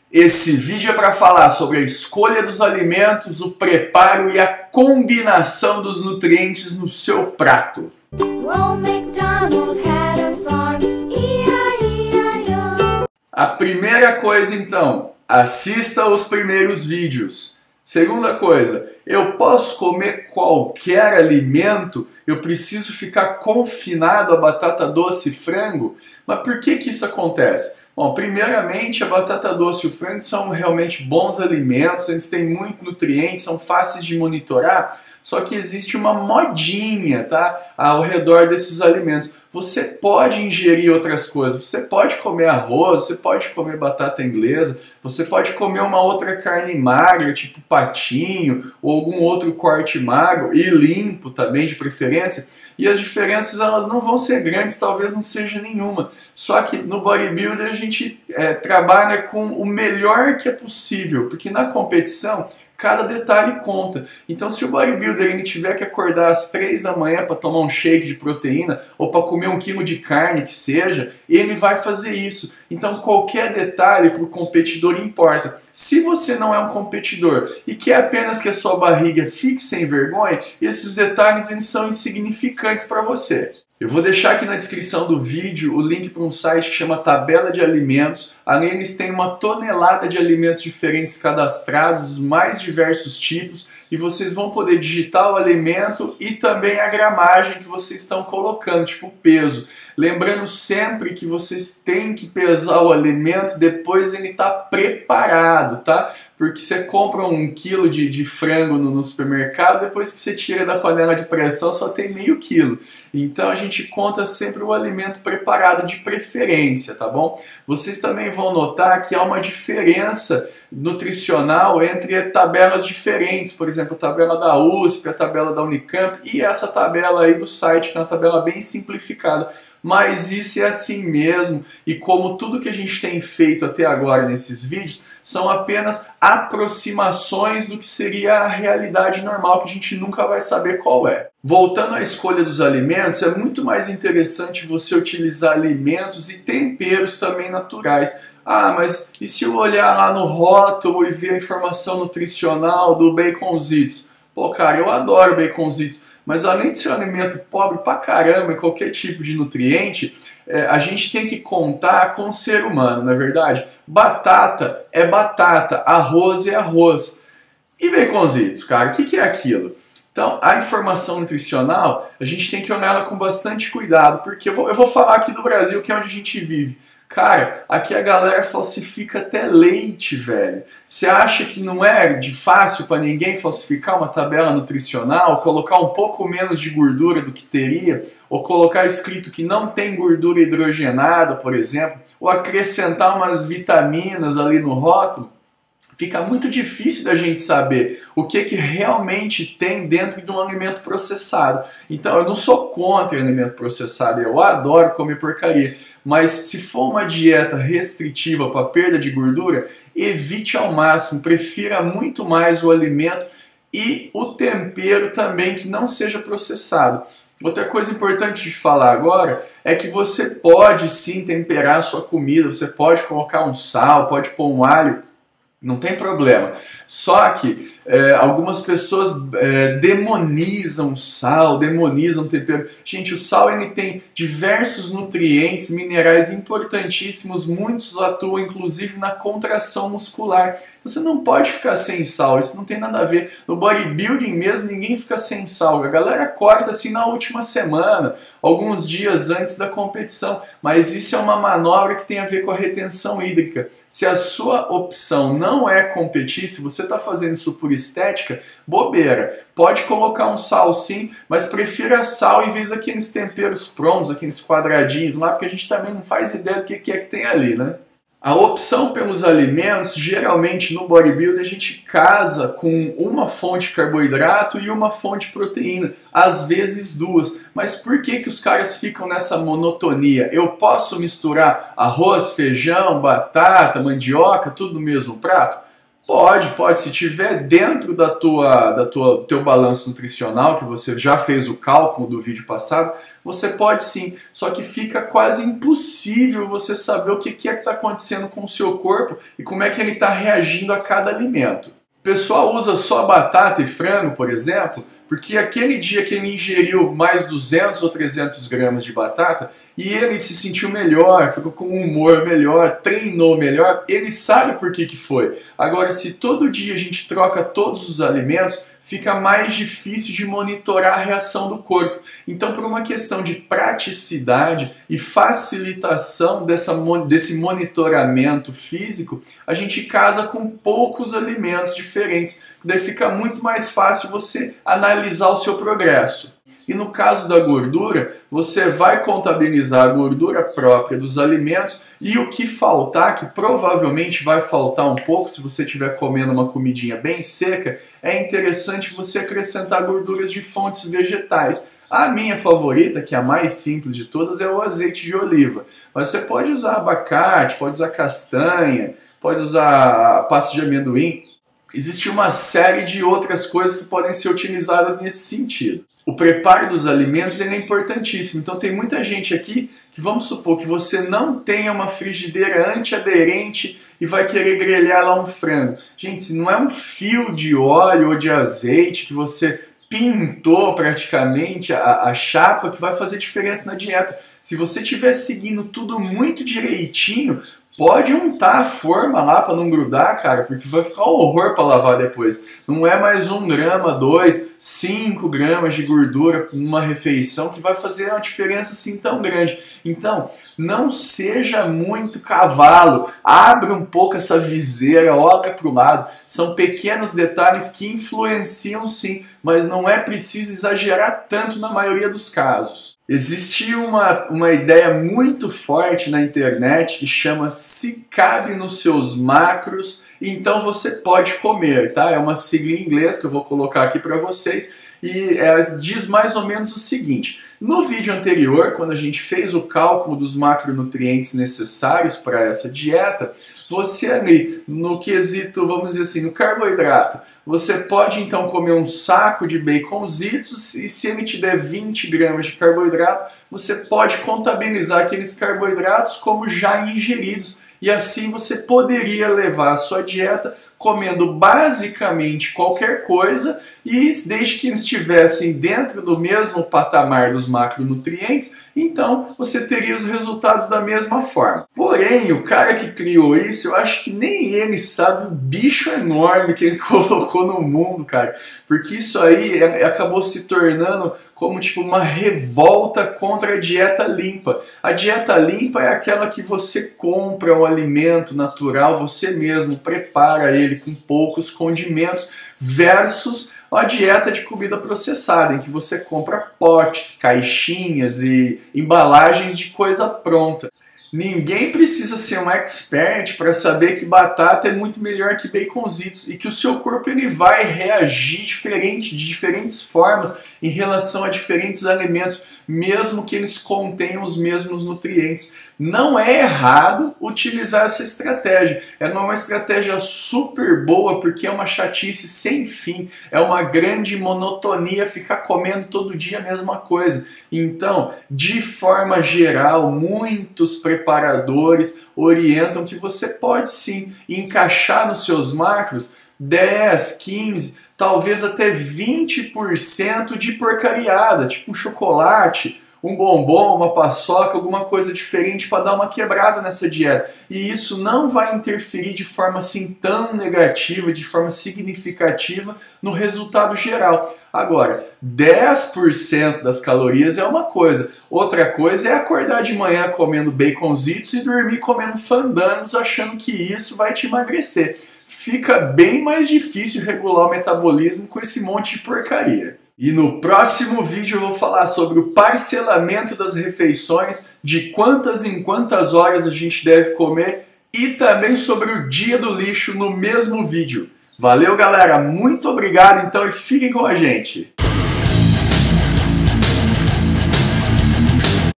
Esse vídeo é para falar sobre a escolha dos alimentos, o preparo e a combinação dos nutrientes no seu prato. A primeira coisa então, assista os primeiros vídeos. Segunda coisa, eu posso comer qualquer alimento? Eu preciso ficar confinado a batata doce e frango? Mas por que isso acontece? Bom, primeiramente, a batata doce e o frango são realmente bons alimentos, eles têm muito nutrientes, são fáceis de monitorar, só que existe uma modinha, tá, ao redor desses alimentos. Você pode ingerir outras coisas, você pode comer arroz, você pode comer batata inglesa, você pode comer uma outra carne magra, tipo patinho, ou algum outro corte magro, e limpo também, de preferência, e as diferenças elas não vão ser grandes, talvez não seja nenhuma. Só que no bodybuilder a gente trabalha com o melhor que é possível, porque na competição cada detalhe conta. Então se o bodybuilder ele tiver que acordar às 3 da manhã para tomar um shake de proteína ou para comer 1 quilo de carne que seja, ele vai fazer isso. Então qualquer detalhe para o competidor importa. Se você não é um competidor e quer apenas que a sua barriga fique sem vergonha, esses detalhes eles são insignificantes para você. Eu vou deixar aqui na descrição do vídeo o link para um site que chama Tabela de Alimentos. Ali eles têm 1 tonelada de alimentos diferentes cadastrados, os mais diversos tipos, e vocês vão poder digitar o alimento e também a gramagem que vocês estão colocando, tipo peso. Lembrando sempre que vocês têm que pesar o alimento depois ele estar preparado, tá? Porque você compra 1 quilo de frango no supermercado, depois que você tira da panela de pressão só tem meio quilo. Então a gente conta sempre o alimento preparado de preferência, tá bom? Vocês também vão notar que há uma diferença nutricional entre tabelas diferentes, por exemplo, a tabela da USP, a tabela da Unicamp e essa tabela aí do site, que é uma tabela bem simplificada. Mas isso é assim mesmo, e como tudo que a gente tem feito até agora nesses vídeos, são apenas aproximações do que seria a realidade normal, que a gente nunca vai saber qual é. Voltando à escolha dos alimentos, é muito mais interessante você utilizar alimentos e temperos também naturais. Ah, mas e se eu olhar lá no rótulo e ver a informação nutricional do baconzitos? Pô, cara, eu adoro baconzitos. Mas além de ser um alimento pobre pra caramba em qualquer tipo de nutriente, a gente tem que contar com o ser humano, não é verdade? Batata é batata, arroz é arroz. E baconzitos, cara, o que é aquilo? Então, a informação nutricional, a gente tem que olhar ela com bastante cuidado, porque eu vou falar aqui do Brasil, que é onde a gente vive. Cara, aqui a galera falsifica até leite, velho. Você acha que não é de fácil para ninguém falsificar uma tabela nutricional, colocar um pouco menos de gordura do que teria, ou colocar escrito que não tem gordura hidrogenada, por exemplo, ou acrescentar umas vitaminas ali no rótulo? Fica muito difícil da gente saber o que realmente tem dentro de um alimento processado. Então eu não sou contra alimento processado, eu adoro comer porcaria, mas se for uma dieta restritiva para perda de gordura, evite ao máximo, prefira muito mais o alimento e o tempero também que não seja processado. Outra coisa importante de falar agora é que você pode sim temperar a sua comida, você pode colocar um sal, pode pôr um alho, não tem problema. Só que algumas pessoas demonizam o sal, demonizam o tempero. Gente, o sal ele tem diversos nutrientes, minerais importantíssimos, muitos atuam inclusive na contração muscular. Você não pode ficar sem sal, isso não tem nada a ver. No bodybuilding mesmo, ninguém fica sem sal. A galera corta assim na última semana, alguns dias antes da competição. Mas isso é uma manobra que tem a ver com a retenção hídrica. Se a sua opção não é competir, se você está fazendo isso por estética, bobeira. Pode colocar um sal sim, mas prefira sal em vez daqueles temperos prontos, aqueles quadradinhos lá, porque a gente também não faz ideia do que é que tem ali, né? A opção pelos alimentos, geralmente no bodybuilder, a gente casa com uma fonte de carboidrato e uma fonte de proteína, às vezes 2. Mas por que os caras ficam nessa monotonia? Eu posso misturar arroz, feijão, batata, mandioca, tudo no mesmo prato? Pode. Se tiver dentro do teu balanço nutricional, que você já fez o cálculo do vídeo passado, Você pode sim, só que fica quase impossível você saber o que é que está acontecendo com o seu corpo e como é que ele está reagindo a cada alimento. O pessoal usa só batata e frango, por exemplo, porque aquele dia que ele ingeriu mais 200 ou 300 gramas de batata e ele se sentiu melhor, ficou com um humor melhor, treinou melhor, ele sabe por que foi. Agora, se todo dia a gente troca todos os alimentos, fica mais difícil de monitorar a reação do corpo. Então, por uma questão de praticidade e facilitação desse monitoramento físico, a gente casa com poucos alimentos diferentes. Daí fica muito mais fácil você analisar o seu progresso. E no caso da gordura, você vai contabilizar a gordura própria dos alimentos e o que faltar, que provavelmente vai faltar um pouco se você estiver comendo uma comidinha bem seca, é interessante você acrescentar gorduras de fontes vegetais. A minha favorita, que é a mais simples de todas, é o azeite de oliva. Mas você pode usar abacate, pode usar castanha, pode usar pasta de amendoim. Existe uma série de outras coisas que podem ser utilizadas nesse sentido. O preparo dos alimentos é importantíssimo. Então tem muita gente aqui que vamos supor que você não tenha uma frigideira antiaderente e vai querer grelhar lá um frango. Gente, se não é um fio de óleo ou de azeite que você pintou praticamente a chapa que vai fazer diferença na dieta. Se você estiver seguindo tudo muito direitinho, pode untar a forma lá para não grudar, cara, porque vai ficar um horror para lavar depois. Não é mais 1 grama, 2, 5 gramas de gordura numa refeição que vai fazer uma diferença assim tão grande. Então, não seja muito cavalo. Abre um pouco essa viseira, olha para o lado. São pequenos detalhes que influenciam sim, mas não é preciso exagerar tanto na maioria dos casos. Existe uma ideia muito forte na internet que chama "se cabe nos seus macros, então você pode comer", tá? É uma sigla em inglês que eu vou colocar aqui para vocês e diz mais ou menos o seguinte. No vídeo anterior, quando a gente fez o cálculo dos macronutrientes necessários para essa dieta, você ali, no quesito, vamos dizer assim, no carboidrato, você pode então comer um saco de baconzitos e se ele te der 20 gramas de carboidrato, você pode contabilizar aqueles carboidratos como já ingeridos e assim você poderia levar a sua dieta comendo basicamente qualquer coisa e desde que eles estivessem dentro do mesmo patamar dos macronutrientes, então você teria os resultados da mesma forma. Porém, o cara que criou isso, eu acho que nem ele sabe o bicho enorme que ele colocou no mundo, cara, porque isso aí acabou se tornando como tipo uma revolta contra a dieta limpa. A dieta limpa é aquela que você compra um alimento natural, você mesmo prepara ele com poucos condimentos, versus a dieta de comida processada, em que você compra potes, caixinhas e embalagens de coisa pronta. Ninguém precisa ser um expert para saber que batata é muito melhor que baconzitos e que o seu corpo ele vai reagir diferente, de diferentes formas em relação a diferentes alimentos, mesmo que eles contenham os mesmos nutrientes. Não é errado utilizar essa estratégia. É uma estratégia super boa porque é uma chatice sem fim. É uma grande monotonia ficar comendo todo dia a mesma coisa. Então, de forma geral, muitos preparadores orientam que você pode sim encaixar nos seus macros 10, 15, talvez até 20% de porcariada, tipo um chocolate, um bombom, uma paçoca, alguma coisa diferente para dar uma quebrada nessa dieta. E isso não vai interferir de forma assim tão negativa, de forma significativa no resultado geral. Agora, 10% das calorias é uma coisa. Outra coisa é acordar de manhã comendo baconzitos e dormir comendo fandangos achando que isso vai te emagrecer. Fica bem mais difícil regular o metabolismo com esse monte de porcaria. E no próximo vídeo eu vou falar sobre o parcelamento das refeições, de quantas em quantas horas a gente deve comer e também sobre o dia do lixo no mesmo vídeo. Valeu, galera, muito obrigado então e fiquem com a gente!